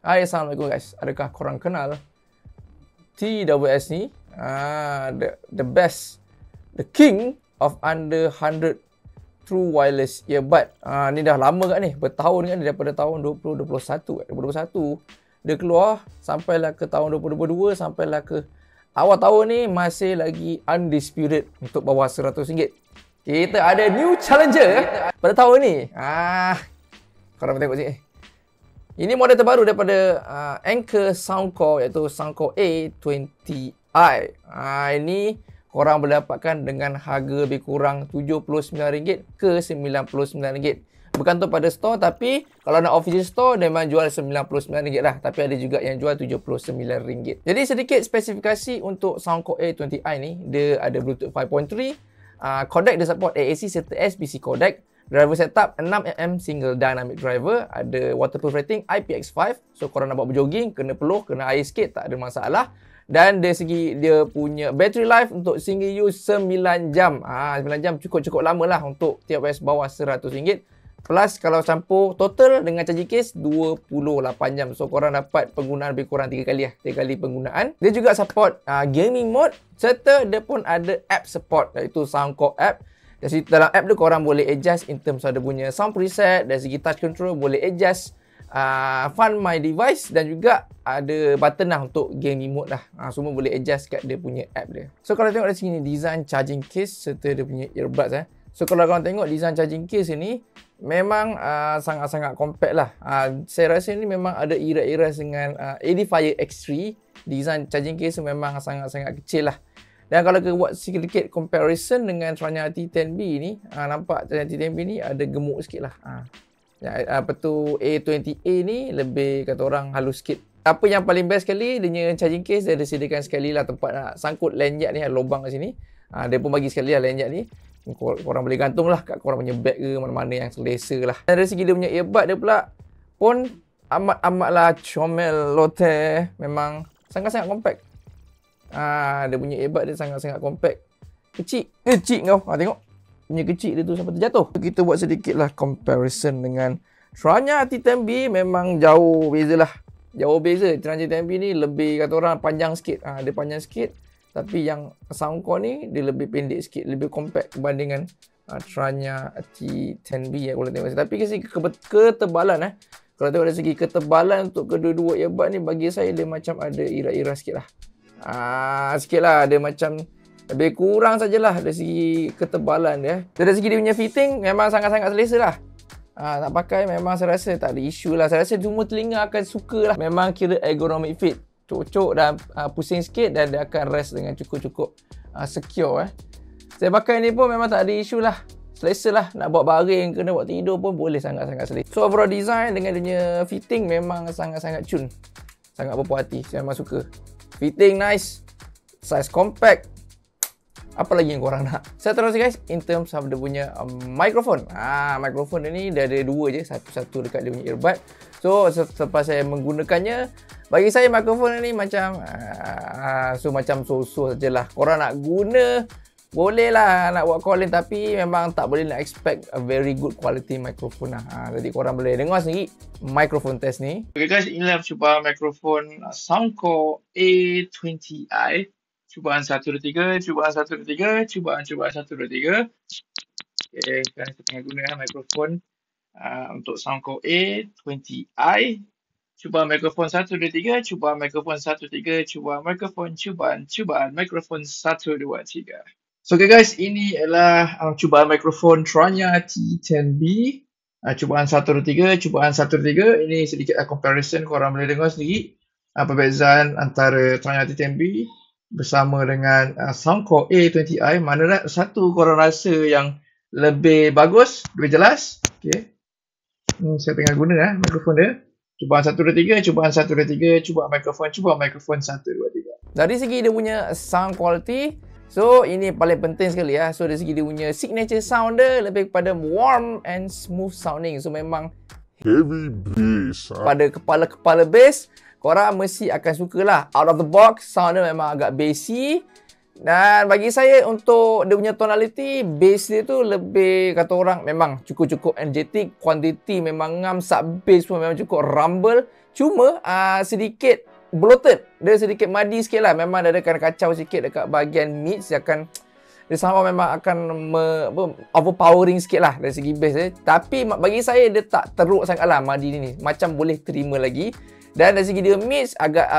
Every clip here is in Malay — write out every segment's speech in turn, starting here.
Hai, Assalamualaikum guys. Adakah korang kenal TWS ni? The best, the king of under 100 true wireless earbud. Ni dah lama kat ni, bertahun kat ni, daripada tahun 2021. 2021 dia keluar sampailah ke tahun 2022, sampailah ke awal tahun ni masih lagi undisputed untuk bawah RM100. Kita ada new challenger pada tahun ni. Korang tengok sini. Ini model terbaru daripada Anker Soundcore, iaitu Soundcore A20i. Ini korang boleh dapatkan dengan harga lebih kurang RM79 ke RM99. Bergantung pada store, tapi kalau nak official store dia memang jual RM99 lah. Tapi ada juga yang jual RM79. Jadi sedikit spesifikasi untuk Soundcore A20i ni. Dia ada Bluetooth 5.3, codec dia support AAC serta SBC codec. Driver setup 6mm single dynamic driver, ada waterproof rating IPX5. So korang nak buat berjogging, kena peluh, kena air sikit, tak ada masalah. Dan dari segi dia punya battery life untuk single use 9 jam. 9 jam cukup-cukup lama lah untuk TWS bawah RM100. Plus kalau campur total dengan charging case 28 jam. So korang dapat penggunaan lebih kurang 3 kali lah. 3 kali penggunaan. Dia juga support gaming mode, serta dia pun ada app support, iaitu Soundcore app. Dari dalam app tu korang boleh adjust in terms ada punya sound preset. Dari segi touch control boleh adjust Find My Device, dan juga ada button lah untuk gaming mode lah. Semua boleh adjust kat dia punya app dia. So kalau tengok dari sini design charging case serta dia punya earbuds. So kalau korang tengok design charging case ni memang sangat-sangat compact lah. Saya rasa ni memang ada iras-iras dengan Edifier X3. Design charging case memang sangat-sangat kecil lah. Dan kalau kita buat sedikit comparison dengan Tranya T10B ni, nampak Tranya T10B ni ada gemuk sikit lah. Apa tu, A20A ni lebih kata orang halus sikit. Apa yang paling best sekali, dia punya charging case dia ada sediakan sekali lah tempat nak sangkut lanyard ni, ada lubang kat sini. Dia pun bagi sekali lah lanyard ni. Korang boleh gantung lah kat korang punya bag ke, mana-mana yang selesa lah. Dan dari segi dia punya earbud dia pula pun amat lah comel lote. Memang sangat-sangat compact. Dia punya earbud dia sangat-sangat compact. Kecil kau. Tengok. Punya kecil dia tu sampai terjatuh. Kita buat sedikit lah comparison dengan Tranya T10B. Memang jauh beza lah. Jauh beza. Tranya T10B ni lebih kata orang panjang sikit. Dia panjang sikit. Tapi yang Soundcore ni dia lebih pendek sikit. Lebih compact berbandingan Tranya T10B yang boleh tengok. Tapi dari segi ketebalan kalau tengok dari segi ketebalan untuk kedua-dua earbud ni, bagi saya dia macam ada iras-iras sikit lah. Sikit lah, dia macam lebih kurang sajalah dari segi ketebalan dia. Dari segi dia punya fitting memang sangat-sangat selesa lah. Nak pakai memang saya rasa tak ada isu lah. Saya rasa semua telinga akan suka lah. Memang kira ergonomic fit. Cocok dan pusing sikit, dan dia akan rest dengan cukup-cukup secure. Saya pakai ni pun memang tak ada isu lah. Selesa lah. Nak buat baring, kena buat tidur pun boleh sangat-sangat selesa. So overall design dengan dia punya fitting memang sangat-sangat cun. Sangat berpuas hati. Saya memang suka. Fitting nice, size compact. Apa lagi yang korang nak? Saya terus guys, in terms of dia punya microphone. Microphone dia ni dia ada dua je, satu dekat dia punya earbud. So selepas saya menggunakannya, bagi saya microphone ni macam macam so-so sajalah. Korang nak guna boleh lah nak buat calling, tapi memang tak boleh nak expect a very good quality microphone lah. Jadi korang boleh dengar sendiri microphone test ni. Okay guys, inilah cuba mikrofon Soundcore A20i. Cubaan 1, 2, 3, cubaan 1, 2, 3, cubaan 1, 2, 3. Okay, sekarang kita tengah guna mikrofon untuk Soundcore A20i. Cubaan mikrofon 1, 2, 3, cubaan mikrofon 1, 3, cubaan mikrofon, cubaan mikrofon 1, 2, 3. So okay guys, ini adalah cubaan mikrofon Tranya T10B. Cubaan 1, 2, 3, cubaan 1, 2, 3. Ini sedikit comparison, korang boleh dengar sendiri perbezaan antara Tranya T10B bersama dengan Soundcore A20i. Mana satu korang rasa yang lebih bagus, lebih jelas. Okay. Saya tengah guna mikrofon dia. Cubaan 1, 2, 3, cubaan 1, 2, 3, cubaan mikrofon 1, 2, 3. Dari segi dia punya sound quality, so ini paling penting sekali ya. So dari segi dia punya signature sound dia lebih kepada warm and smooth sounding. So memang heavy bass. Pada kepala-kepala bass, korang mesti akan sukalah. Out of the box, sound dia memang agak bassy. Dan bagi saya untuk dia punya tonality, bass dia tu lebih kata orang memang cukup-cukup energetic. Quantity memang ngam, sub bass pun memang cukup rumble. Cuma sedikit bloated. Dia sedikit muddy sikit lah. Memang dia akan kacau sikit dekat bahagian mids. Dia sama memang akan overpowering sikit lah dari segi bass. Tapi bagi saya dia tak teruk sangat lah muddy ni. Macam boleh terima lagi. Dan dari segi dia mix agak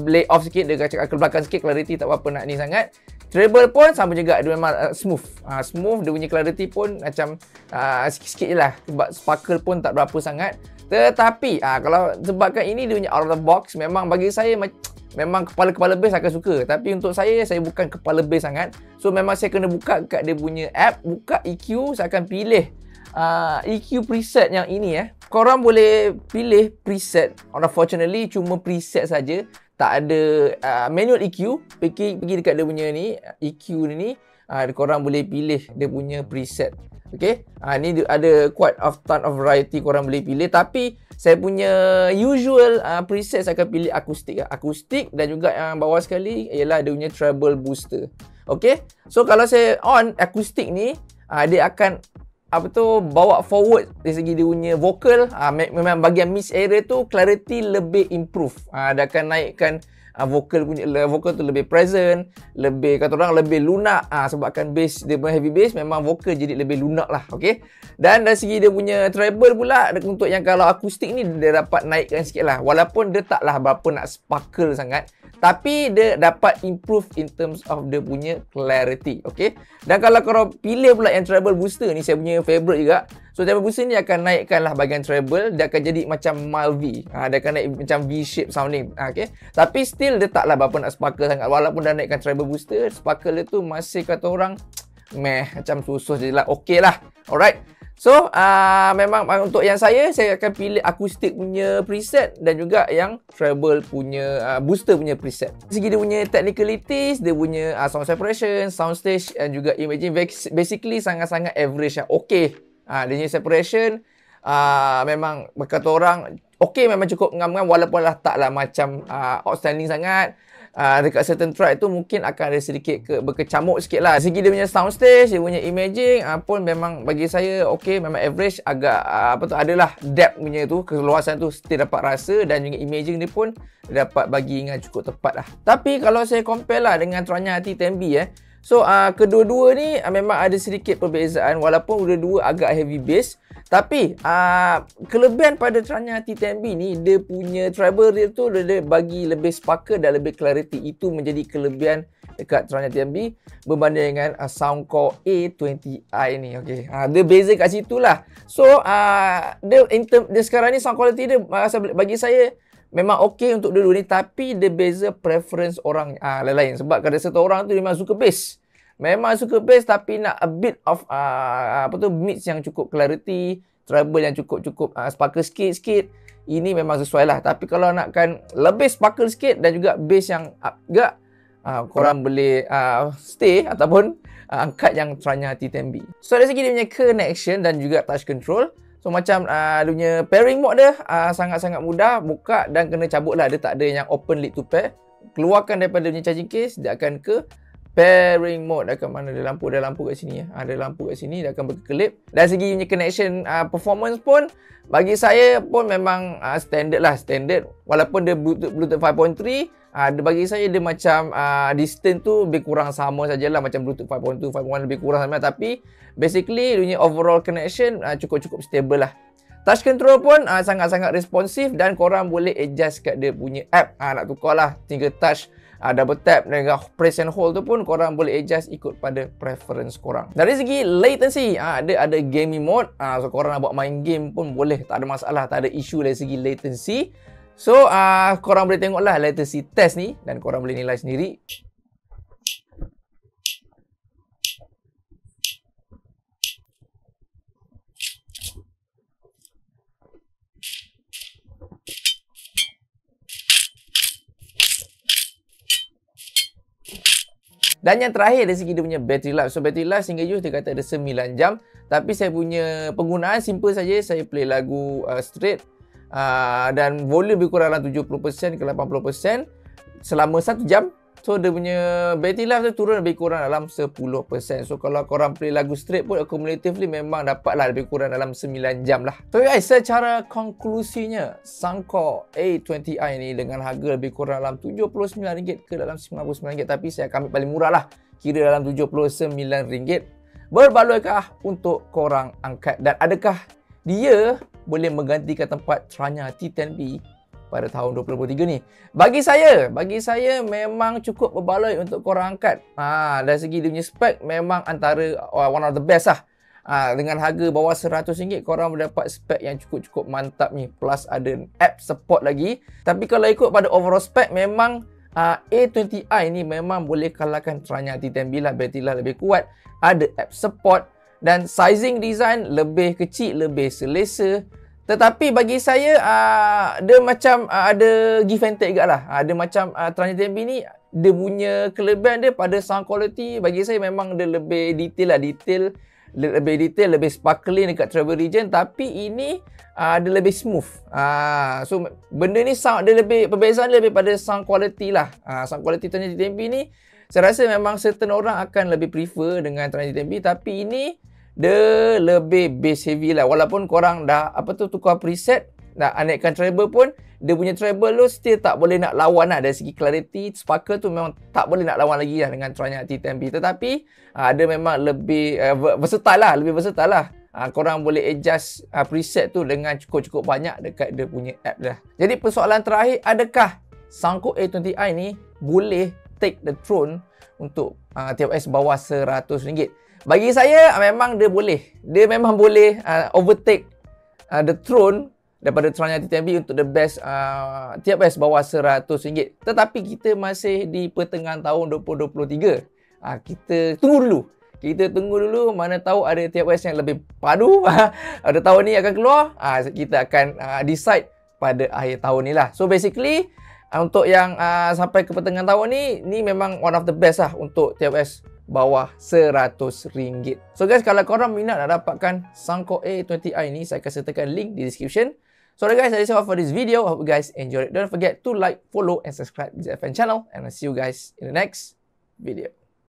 lay off sikit, dia cakap ke belakang sikit, clarity tak apa nak ni sangat. Treble pun sama juga, dia memang smooth. Smooth, dia punya clarity pun macam sikit-sikit je lah. Sebab sparkle pun tak berapa sangat. Tetapi kalau sebabkan ini dia punya out of the box, memang bagi saya memang kepala-kepala bass akan suka. Tapi untuk saya bukan kepala bass sangat. So memang saya kena buka kat dia punya app, buka EQ, saya akan pilih EQ preset yang ini Korang boleh pilih preset. Unfortunately cuma preset saja, tak ada manual EQ. Pergi dekat dia punya ni EQ ni, korang boleh pilih dia punya preset. Okay, ni ada quite of ton of variety korang boleh pilih. Tapi saya punya usual preset saya akan pilih akustik. Akustik dan juga yang bawah sekali ialah dia punya treble booster. Okay, so kalau saya on akustik ni, dia akan bawa forward dari segi dia punya vocal. Memang bahagian mid area tu clarity lebih improve. Dia akan naikkan vocal tu lebih present, lebih kata orang lebih lunak. Sebabkan bass dia punya heavy bass, memang vocal jadi lebih lunak lah. Okay, dan dari segi dia punya treble pula, untuk yang kalau akustik ni dia dapat naikkan sikit lah. Walaupun dia taklah berapa nak sparkle sangat, tapi dia dapat improve in terms of dia punya clarity. Okay, dan kalau korang pilih pula yang treble booster ni, saya punya favourite juga. So treble booster ni akan naikkan lah bahagian treble. Dia akan jadi macam mild V. Dia akan naik macam V-shape sounding. Okay, tapi still dia taklah berapa nak sparkle sangat. Walaupun dah naikkan treble booster, sparkle dia tu masih kata orang macam susah je lah. Okay lah. Alright, so memang untuk yang saya akan pilih akustik punya preset dan juga yang treble punya booster punya preset. Segi dia punya technicalities, dia punya sound separation, sound stage dan juga imaging, basically sangat-sangat average lah. Okay, dia punya separation memang berkata orang okay, memang cukup ngam-ngam, walaupun lah taklah macam outstanding sangat. Dekat certain track tu mungkin akan ada sedikit berkecamuk sikit lah. Segi dia punya sound stage, dia punya imaging pun memang bagi saya okay, memang average. Agak adalah depth punya tu, keluasan tu still dapat rasa, dan juga imaging dia pun dapat bagi dengan cukup tepat lah. Tapi kalau saya compare lah dengan Tranya Hati 10B so kedua-dua ni memang ada sedikit perbezaan, walaupun dua-dua agak heavy bass. Tapi kelebihan pada Tranya Hati 10B ni, dia punya treble dia tu dia bagi lebih sparkle dan lebih clarity. Itu menjadi kelebihan dekat Tranya Hati 10B berbanding dengan Soundcore A20i ni. Okay, dia beza kat situ lah. So dia sekarang ni sound quality dia bagi saya memang okay untuk dua-dua ni, tapi dia beza preference orang lain-lain. Sebab ada satu orang tu memang suka bass. Memang suka bass tapi nak a bit of mix yang cukup clarity, treble yang cukup sparkle sikit-sikit. Ini memang sesuai lah. Tapi kalau nakkan lebih sparkle sikit dan juga bass yang up juga, korang boleh stay ataupun angkat yang Tranya Hati 10B. So dari segi dia punya connection dan juga touch control, so macam dia punya pairing mode dia sangat-sangat mudah. Buka dan kena cabut lah. Dia tak ada yang open lead to pair. Keluarkan daripada dia punya charging case, dia akan ke pairing mode. Dia akan mana ada lampu kat sini ada lampu kat sini, dia akan berkelip. Dari segi punya connection performance pun bagi saya pun memang standard lah, standard. Walaupun dia Bluetooth 5.3, dia bagi saya dia macam distance tu lebih kurang sama sajalah, macam Bluetooth 5.2, 5.1 lebih kurang sama. Tapi basically dia punya overall connection cukup stable lah. Touch control pun sangat-sangat responsif, dan korang boleh adjust kat dia punya app. Nak tukar lah, tinggal touch, double tap dan press and hold tu pun korang boleh adjust ikut pada preference korang. Dari segi latency, dia ada gaming mode. So korang nak buat main game pun boleh, tak ada masalah, tak ada isu dari segi latency. So korang boleh tengoklah latency test ni dan korang boleh nilai sendiri. Dan yang terakhir dari segi dia punya battery life. So battery life single use dia kata ada 9 jam. Tapi saya punya penggunaan simple saja. Saya play lagu straight. Dan volume lebih kurang dalam 70% ke 80% selama 1 jam. So dia punya battery life tu turun lebih kurang dalam 10%. So kalau korang play lagu straight pun accumulatively memang dapatlah lebih kurang dalam 9 jam lah. So guys, secara konklusinya, Sanko A20i ni dengan harga lebih kurang dalam RM79 ke dalam RM99, tapi saya akan ambil paling murah lah, kira dalam RM79. Berbaloikah untuk korang angkat, dan adakah dia boleh menggantikan tempat Tranya T10B pada tahun 2023 ni? Bagi saya memang cukup berbaloi untuk korang angkat. Dari segi dia punya spek memang antara one of the best lah. Dengan harga bawah RM100 korang mendapat spek yang cukup mantap ni, plus ada app support lagi. Tapi kalau ikut pada overall spek, memang A20i ni memang boleh kalahkan Tranya T10B lah. Battery lah lebih kuat, ada app support, dan sizing design lebih kecil, lebih selesa. Tetapi bagi saya dia macam ada give and take juga lah. Dia macam Tranya T10B ni, dia punya kelebihan dia pada sound quality bagi saya memang dia lebih detail lah. Lebih detail, lebih sparkling dekat travel region. Tapi ini dia lebih smooth. So benda ni sound dia lebih, perbezaan dia lebih pada sound quality lah. Sound quality Tranya T10B ni saya rasa memang certain orang akan lebih prefer dengan Tranya T10B, tapi ini dia lebih bass heavy lah. Walaupun korang dah tukar preset, dah naikkan treble pun, dia punya treble tu still tak boleh nak lawan lah. Dari segi clarity, sparkle tu memang tak boleh nak lawan lagi lah dengan Tranya T10B. Tetapi dia memang lebih versatile lah, korang boleh adjust preset tu dengan cukup banyak dekat dia punya app dah. Jadi persoalan terakhir, adakah Sanko A20i ni boleh take the throne untuk TOS bawah RM100? Bagi saya memang dia boleh. Dia memang boleh overtake the throne daripada Tranya T10B untuk the best TOS bawah RM100. Tetapi kita masih di pertengahan tahun 2023. Kita tunggu dulu. Mana tahu ada TOS yang lebih padu pada tahun ni akan keluar. Kita akan decide pada akhir tahun ni lah. So basically untuk yang sampai ke pertengahan tahun ni memang one of the best lah untuk TOS bawah RM100. So guys, kalau korang minat nak dapatkan Sanko A20i ni, saya akan sertakan link di description. So guys, that's all for this video. I hope you guys enjoyed it. Don't forget to like, follow and subscribe to the ZFN channel, and I'll see you guys in the next video.